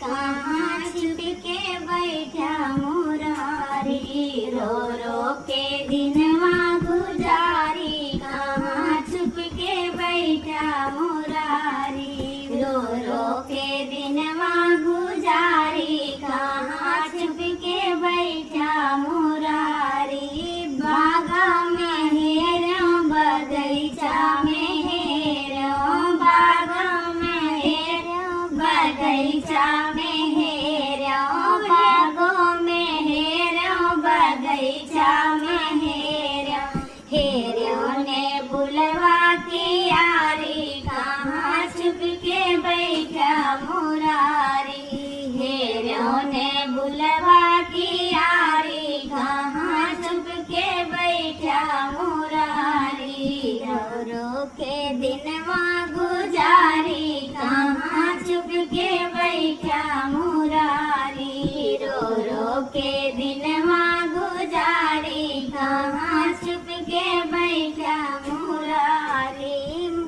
कहाँ छुप के बैठा मुरारी, रो रो के दिनवा गुजारी, कहाँ छुप के बैठा मुरारी, रो रो के दिनवा गुजारी, कहाँ छुप के बैठा मुरारी। बागा में हेरो बगीचा में हेरो, बागा में हेरो बगीचा में हेरो, बागों में हेरो बगीचा में हेरो, हेरो ने बुलवा के यारी, कहाँ छुप के बैठा मुरारी, हेरो ने बुलवा के यारी, कहाँ छुप के बैठा मुरारी, रो रो के दिनवा गुजारी, कहाँ छुप के बैठा मुरारी, रो रो के दिनवा गुजारी, कहाँ छुप के बैठा मुरारी।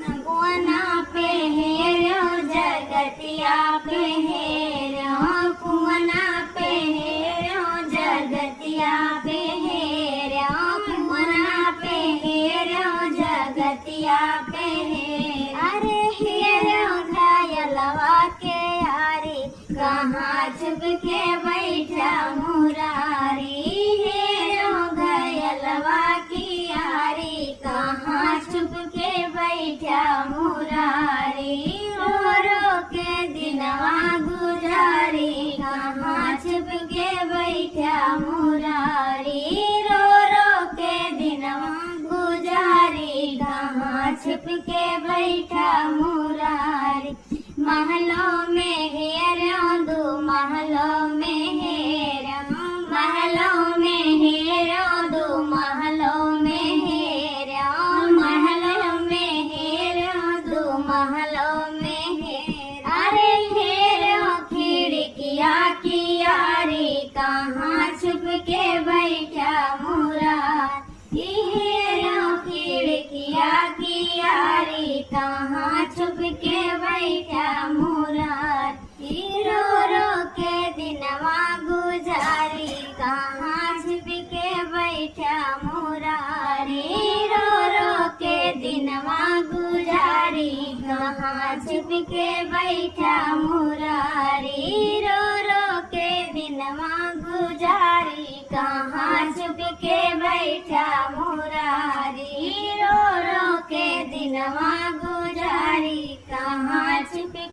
कुआना पे हेरो जगतिया पे हेरो, कुआना पे हेरो जगतिया पे हेरो, कुआना पे हेरो जगतिया पे हेरो, अरे हेरो घायलवा के यारी, कहाँ छुप के बैठा मुरारी, हेरो घायलवा की यारी, कहाँ छुप के बैठा मुरारी, रो रो के दिनवा गुजारी, कहाँ छुप के बैठा मुरारी, रो रो के दिनवा गुजारी, कहाँ छुप के बैठा मुरारी। महलों में हेरो दो महलों में हेरो, महलों में हेरो दो महलों में हेरो, महलों में हेरो दो महलों में हेरो, अरे हेरो खिड़किया की यारी, कहाँ छुप के बैठा मुरारी, हेरो खिड़किया की यारी, कहाँ छुप के बैठा मुरारी, रो रो के दिनवा गुजारी, कहाँ छुप के बैठा मुरारी, रो रो के दिनवा गुजारी, कहाँ छुप के बैठा मुरारी, रो रो के दिनवा गुजारी, कहाँ छुप के बैठा मुरारी, रो रो के दिनवा गुजारी, कहाँ छुप